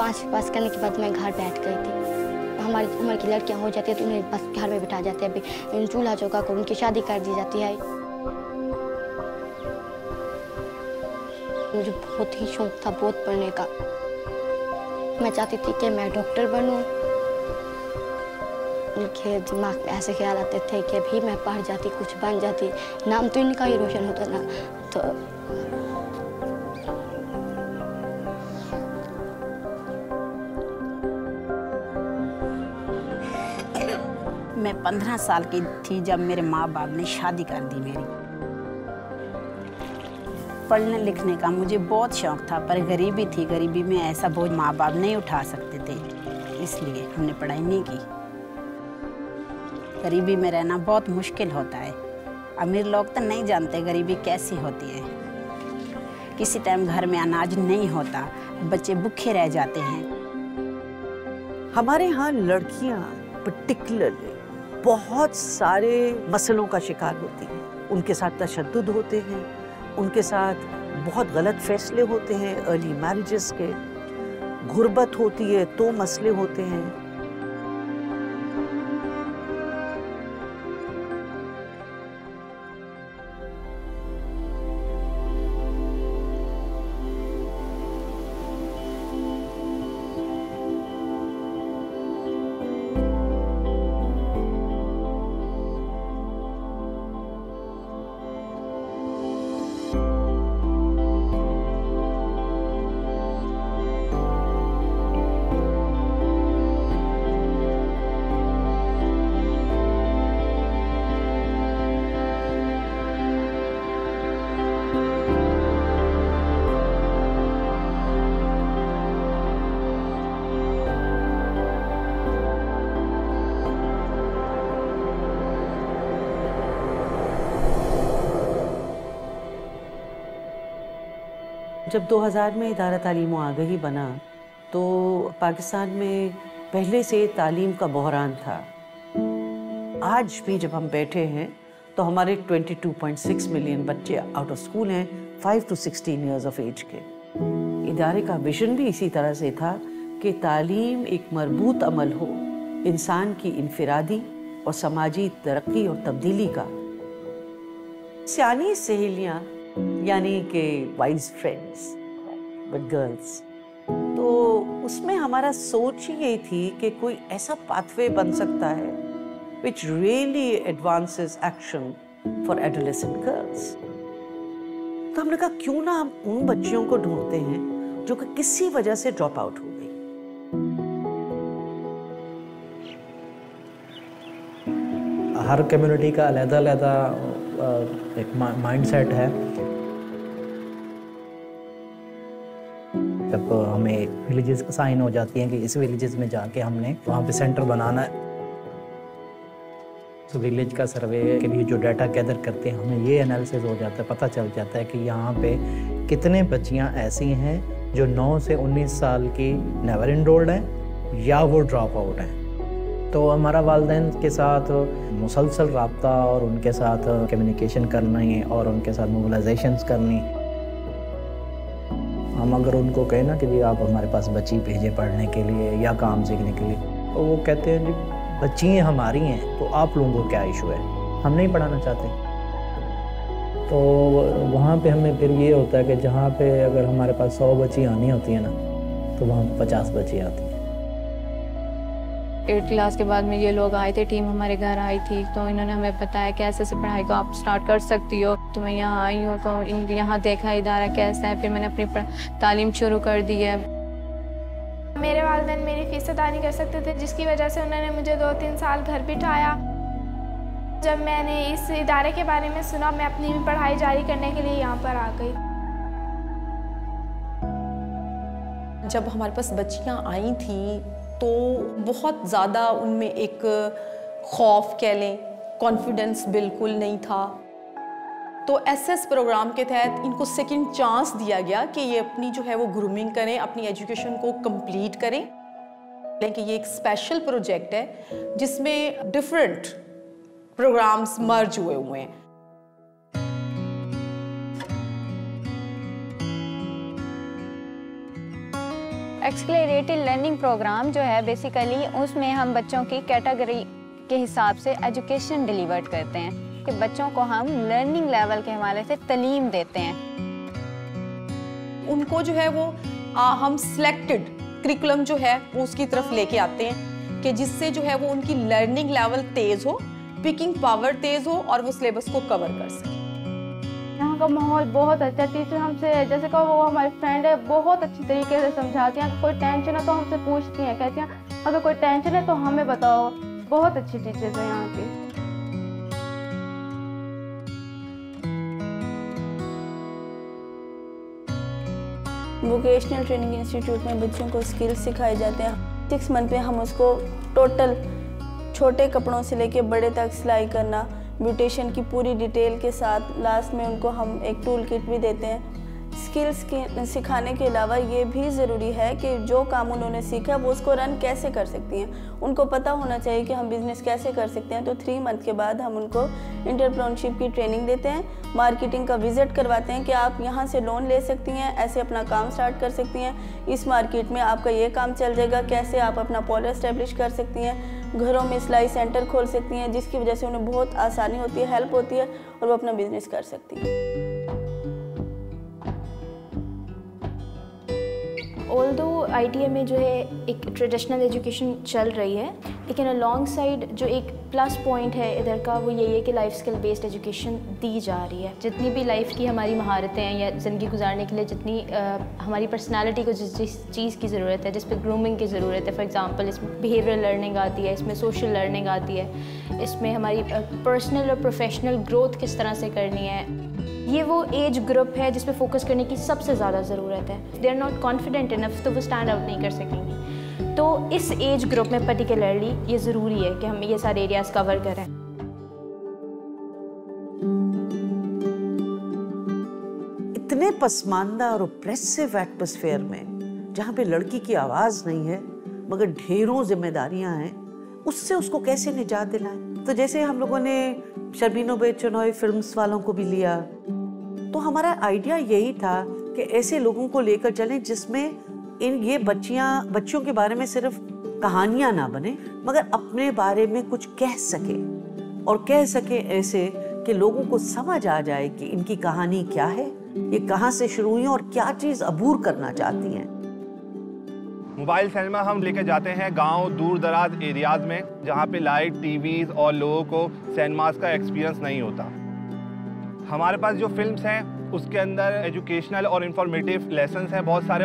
पास करने के बाद मैं घर बैठ गई थी। हमारी उम्र की लड़कियां हो जाती है तो उन्हें बस घर में बिठा जाते हैं, अभी चूल्हा चौका को उनकी शादी कर दी जाती है। मुझे बहुत ही शौक था बहुत पढ़ने का। मैं चाहती थी कि मैं डॉक्टर बनूं। उनके दिमाग में ऐसे ख्याल आते थे कि भी मैं पढ़ जाती, कुछ बन जाती, नाम तो इनका ही रोशन होता ना। तो मैं 15 साल की थी जब मेरे माँ बाप ने शादी कर दी मेरी। पढ़ने लिखने का मुझे बहुत शौक था, पर गरीबी थी, गरीबी में ऐसा बोझ माँ बाप नहीं उठा सकते थे, इसलिए हमने पढ़ाई नहीं की। गरीबी में रहना बहुत मुश्किल होता है। अमीर लोग तो नहीं जानते गरीबी कैसी होती है। किसी टाइम घर में अनाज नहीं होता, बच्चे भूखे रह जाते हैं। हमारे यहाँ लड़कियाँ पर्टिकुलरली बहुत सारे मसलों का शिकार होती हैं। उनके साथ तशद्दुद होते हैं, उनके साथ बहुत गलत फैसले होते हैं, अर्ली मैरिजेस के, गुर्बत होती है तो मसले होते हैं। जब 2000 में इदारा तालीम आगाही बना तो पाकिस्तान में पहले से तालीम का बहरान था। आज भी जब हम बैठे हैं तो हमारे 22.6 मिलियन बच्चे आउट ऑफ स्कूल हैं, 5 to 16 ईयर्स ऑफ एज के। इदारे का विजन भी इसी तरह से था कि तालीम एक मरबूत अमल हो, इंसान की इनफिरादी और समाजी तरक्की और तब्दीली का। सियानी सहेलियाँ यानी कि वाइज फ्रेंड्स विद गर्ल्स, तो उसमें हमारा सोच ही यही थी कि कोई ऐसा पाथवे बन सकता है which really advances action for adolescent girls। तो हमने कहा क्यों ना हम उन बच्चियों को ढूंढते हैं जो कि किसी वजह से ड्रॉप आउट हो गई। हर कम्युनिटी का अलग-अलग एक माइंडसेट है। जब हमें विलेजेस साइन हो जाती हैं कि इस विलेजेस में जाके हमने वहाँ पे सेंटर बनाना है, तो विलेज का सर्वे के लिए जो डाटा गैदर करते हैं हमें ये एनालिसिस हो जाता है, पता चल जाता है कि यहाँ पे कितने बच्चियाँ ऐसी हैं जो 9 से 19 साल की नेवर इनरोल्ड हैं या वो ड्रॉप आउट हैं। तो हमारा वालिदैन के साथ मुसलसल रब्ता और उनके साथ कम्युनिकेशन करनी और उनके साथ मोबिलाइजेशंस करनी। हम अगर उनको कहें ना कि जी आप हमारे पास बच्ची भेजें पढ़ने के लिए या काम सीखने के लिए, तो वो कहते हैं जी बच्ची हमारी हैं तो आप लोगों को क्या इशू है, हम नहीं पढ़ाना चाहते। तो वहाँ पे हमें फिर ये होता है कि जहाँ पे अगर हमारे पास 100 बच्ची आनी होती है ना, तो वहाँ 50 बच्ची आती हैं। 8th क्लास के बाद में ये लोग आए थे, टीम हमारे घर आई थी, तो इन्होंने हमें बताया कि ऐसे ऐसे पढ़ाई को आप स्टार्ट कर सकती हो। तो मैं यहाँ आई हूँ, तो यहाँ देखा इदारा कैसा है, फिर मैंने अपनी तालीम शुरू कर दी है। मेरे वालिदैन मेरी फीस अदा नहीं कर सकते थे, जिसकी वजह से उन्होंने मुझे 2-3 साल घर बिठाया। जब मैंने इस इदारे के बारे में सुना, मैं अपनी भी पढ़ाई जारी करने के लिए यहाँ पर आ गई। जब हमारे पास बच्चियाँ आई थी तो बहुत ज़्यादा उनमें एक खौफ कह लें, कॉन्फिडेंस बिल्कुल नहीं था। तो एसएस प्रोग्राम के तहत इनको सेकंड चांस दिया गया कि ये अपनी जो है वो ग्रूमिंग करें, अपनी एजुकेशन को कंप्लीट करें। लेकिन ये एक स्पेशल प्रोजेक्ट है जिसमें डिफरेंट प्रोग्राम्स मर्ज हुए हैं। एक्सेलरेटेड लर्निंग प्रोग्राम जो है बेसिकली उसमें हम बच्चों की कैटेगरी के हिसाब से एजुकेशन डिलीवर करते हैं कि बच्चों को हम लर्निंग लेवल के हवाले से तालीम देते हैं। उनको जो है वो हम सिलेक्टेड करिकुलम जो है वो उसकी तरफ लेके आते हैं कि जिससे जो है वो उनकी लर्निंग लेवल तेज हो, पिकिंग पावर तेज हो और वो सिलेबस को कवर कर सके। यहाँ का माहौल बहुत अच्छा, टीचर हमसे जैसे कि वो हमारे फ्रेंड है, बहुत अच्छी तरीके से समझाती हैं। कोई टेंशन है तो हमसे पूछती हैं, कहती हैं अगर कोई टेंशन है तो हमें बताओ। बहुत अच्छी टीचर्स हैं यहाँ की। वोकेशनल ट्रेनिंग इंस्टीट्यूट में बच्चों को स्किल्स सिखाए जाते हैं। 6 मंथ में हम उसको टोटल छोटे कपड़ों से लेके बड़े तक सिलाई करना, ब्यूटिशियन की पूरी डिटेल के साथ लास्ट में उनको हम एक टूल किट भी देते हैं। स्किल्स सिखाने के अलावा ये भी ज़रूरी है कि जो काम उन्होंने सीखा वो उसको रन कैसे कर सकती हैं। उनको पता होना चाहिए कि हम बिज़नेस कैसे कर सकते हैं। तो 3 मंथ के बाद हम उनको एंटरप्रेन्योरशिप की ट्रेनिंग देते हैं, मार्केटिंग का विजिट करवाते हैं कि आप यहाँ से लोन ले सकती हैं, ऐसे अपना काम स्टार्ट कर सकती हैं, इस मार्केट में आपका ये काम चल जाएगा, कैसे आप अपना पॉल एस्टेब्लिश कर सकती हैं, घरों में सिलाई सेंटर खोल सकती हैं, जिसकी वजह से उन्हें बहुत आसानी होती है, हेल्प होती है और वो अपना बिजनेस कर सकती हैं। ऑल्दो ITA में जो है एक ट्रेडिशनल एजुकेशन चल रही है, लेकिन अलॉन्ग साइड जो एक प्लस पॉइंट है इधर का वो यही है कि लाइफ स्किल बेस्ड एजुकेशन दी जा रही है। जितनी भी लाइफ की हमारी महारतें हैं या ज़िंदगी गुजारने के लिए जितनी हमारी पर्सनालिटी को जिस चीज़ की ज़रूरत है, जिस पे ग्रूमिंग की ज़रूरत है, फॉर एग्जांपल इसमें बिहेवियरल लर्निंग आती है, इसमें सोशल लर्निंग आती है, इसमें हमारी पर्सनल और प्रोफेशनल ग्रोथ किस तरह से करनी है, ये वो एज ग्रुप है जिस पे फोकस करने की सबसे ज़्यादा ज़रूरत है। They are not confident enough तो वो स्टैंड आउट नहीं कर सकेंगी। तो इस एज ग्रुप में पर्टिकुलरली ये ज़रूरी है कि हम ये सारे एरियाज़ कवर करें। इतने पसमानदा और ऑप्रेसिव एटमॉस्फेयर में जहाँ पे लड़की की आवाज़ नहीं है मगर ढेरों जिम्मेदारियाँ हैं, उससे उसको कैसे निजात दिलाएं। तो जैसे हम लोगों ने शर्मीनो बे चनोई फिल्म्स वालों को भी लिया, तो हमारा आइडिया यही था कि ऐसे लोगों को लेकर चलें जिसमें ये बच्चियों के बारे में सिर्फ कहानियां ना बने मगर अपने बारे में कुछ कह सके, और कह सके ऐसे कि लोगों को समझ आ जाए कि इनकी कहानी क्या है, ये कहाँ से शुरू हुई और क्या चीज़ अबूर करना चाहती हैं। मोबाइल सिनेमा हम लेकर जाते हैं गांव दूर दराज एरियाज में जहां पे लाइट, टीवीज और लोगों को सिनेमास का एक्सपीरियंस नहीं होता। हमारे पास जो फिल्म्स हैं उसके अंदर एजुकेशनल और इंफॉर्मेटिव लेसन्स हैं बहुत सारे।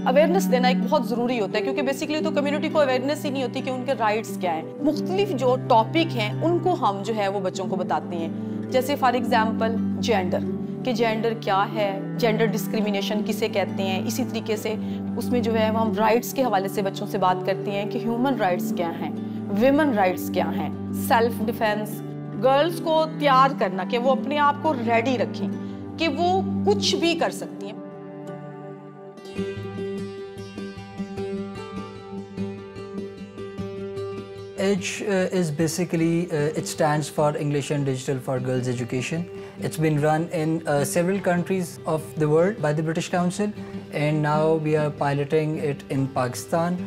अवेयरनेस देना एक बहुत ज़रूरी होता है, क्योंकि बेसिकली तो कम्युनिटी को अवेयरनेस ही नहीं होती कि उनके राइट्स क्या हैं। मुख्तलिफ जो टॉपिक हैं उनको हम जो है वो बच्चों को बताते हैं। जैसे फॉर एग्जांपल जेंडर, कि जेंडर क्या है, जेंडर डिस्क्रिमिनेशन किसे कहते हैं। इसी तरीके से उसमें जो है हम राइट्स के हवाले से बच्चों से बात करते हैं कि ह्यूमन राइट्स क्या हैं, विमेन राइट्स क्या हैं, सेल्फ डिफेंस, गर्ल्स को तैयार करना कि वो अपने आप को रेडी रखें कि वो कुछ भी कर सकती हैं। EDGE is basically, it stands for English and Digital for Girls Education. It's been run in several countries of the world by the British Council, and now we are piloting it in Pakistan.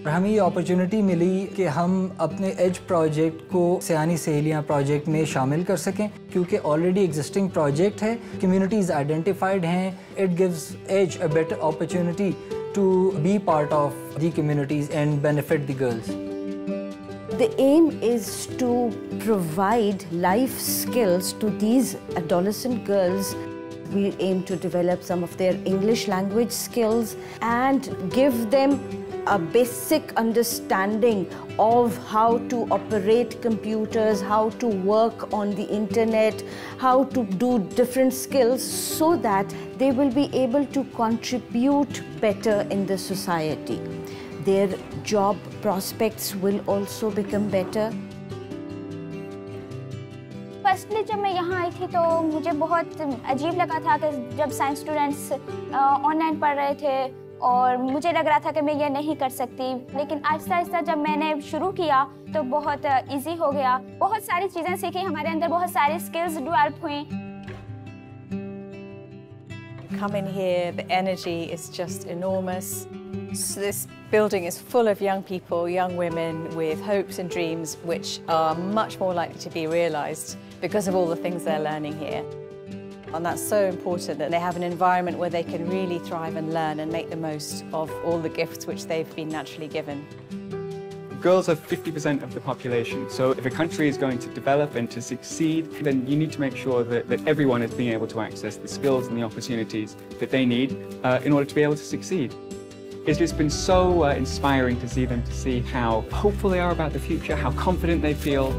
हमें ये opportunity मिली कि हम अपने EDGE project को सयानी सहेलियाँ project में शामिल कर सकें, क्योंकि ऑलरेडी एग्जिस्टिंग प्रोजेक्ट है, कम्युनिटीज़ आइडेंटिफाइड हैं। It gives EDGE a better opportunity to be part of the communities and benefit the girls. The aim is to provide life skills to these adolescent girls. We aim to develop some of their English language skills and give them a basic understanding of how to operate computers, how to work on the internet, how to do different skills so that they will be able to contribute better in the society. Their job prospects will also become better. Firstly जब मैं यहाँ आई थी तो मुझे बहुत अजीब लगा था कि जब साइंस स्टूडेंट्स ऑनलाइन पढ़ रहे थे और मुझे लग रहा था कि मैं ये नहीं कर सकती, लेकिन आहिस्ता आहिस्ता जब मैंने शुरू किया तो बहुत इजी हो गया। बहुत सारी चीज़ें सीखी, हमारे अंदर बहुत सारी स्किल्स डेवलप हुई। come in here, the energy is just enormous. So this building is full of young people, young women with hopes and dreams which are much more likely to be realised because of all the things they're learning here. And that's so important that they have an environment where they can really thrive and learn and make the most of all the gifts which they've been naturally given. Girls are 50% of the population, so if a country is going to develop and to succeed, then you need to make sure that everyone is being able to access the skills and the opportunities that they need in order to be able to succeed. It's just been so inspiring to see them, to see how hopeful they are about the future, how confident they feel,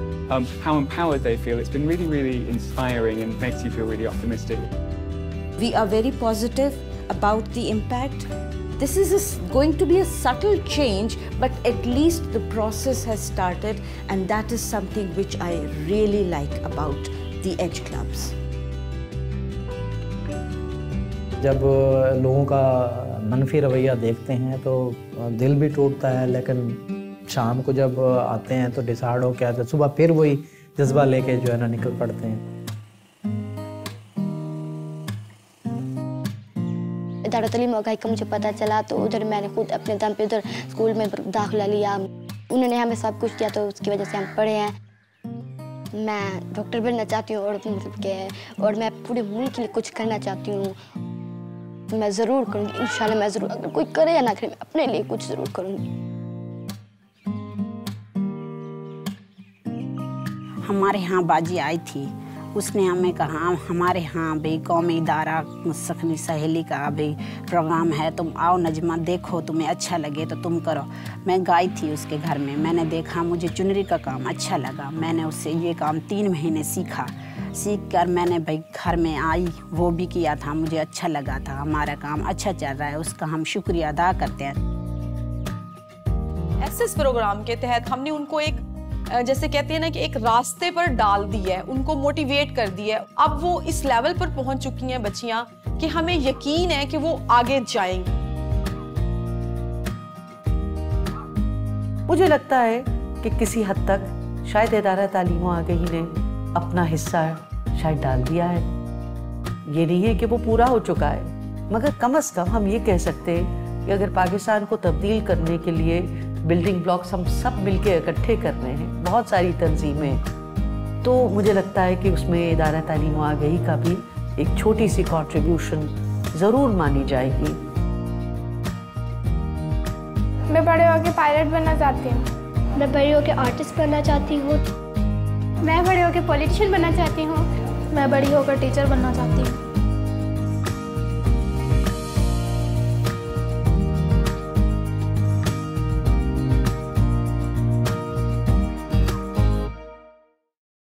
how empowered they feel. It's been really, really inspiring and makes you feel really optimistic. We are very positive about the impact. This is going to be a subtle change, but at least the process has started, and that is something which I really like about the Edge Clubs. जब लोगों का मनफी रवैया देखते हैं तो दिल भी टूटता है, लेकिन शाम को जब आते हैं तो डिसाइड हो क्या, सुबह फिर वही जज्बा लेके जो है ना निकल पड़ते हैं। दारुल तालीम आगाही का मुझे पता चला तो उधर मैंने खुद अपने दम पे उधर स्कूल में दाखिला लिया। उन्होंने हमें सब कुछ दिया तो उसकी वजह से हम पढ़े हैं। मैं डॉक्टर बनना चाहती हूँ और मैं पूरे मुल्क के लिए कुछ करना चाहती हूँ। मैं ज़रूर करूँगी, इंशाल्लाह मैं ज़रूर, अगर कोई करे या ना करे मैं अपने लिए कुछ ज़रूर करूँगी। हमारे यहाँ बाजी आई थी, उसने हमें कहा हमारे यहाँ भाई कौमी इदारा मुस्तक़िल सहेली का भाई प्रोग्राम है, तुम आओ नजमा, देखो तुम्हें अच्छा लगे तो तुम करो। मैं गई थी उसके घर में, मैंने देखा, मुझे चुनरी का काम अच्छा लगा। मैंने उससे ये काम 3 महीने सीखा। सीख कर मैंने भाई घर में आई, वो भी किया था, मुझे अच्छा लगा था। हमारा काम अच्छा चल रहा है, उसका हम शुक्रिया अदा करते हैं। एसएस प्रोग्राम के तहत हमने उनको एक जैसे कहते हैं ना कि एक रास्ते पर डाल दिया है, उनको मोटिवेट कर दिया है। अब वो इस लेवल पर पहुंच चुकी हैं बच्चियां कि हमें यकीन है कि वो आगे जाएंगी। मुझे लगता है कि किसी हद तक शायद इदारा तालीम आगाही ने अपना हिस्सा शायद डाल दिया है। ये नहीं है कि वो पूरा हो चुका है, मगर कम से कम हम ये कह सकते हैं कि अगर पाकिस्तान को तब्दील करने के लिए बिल्डिंग ब्लॉक्स हम सब मिलके इकट्ठे कर रहे हैं, बहुत सारी तंजीमें, तो मुझे लगता है कि उसमें इदारा तालीम आगाही का भी एक छोटी सी कंट्रीब्यूशन ज़रूर मानी जाएगी। मैं बड़े होकर पायलट बनना चाहती हूँ। मैं बड़ी होकर आर्टिस्ट बनना चाहती हूँ। मैं बड़े होकर पॉलिटिशियन बनना चाहती हूँ। मैं बड़ी होकर टीचर बनना चाहती हूँ।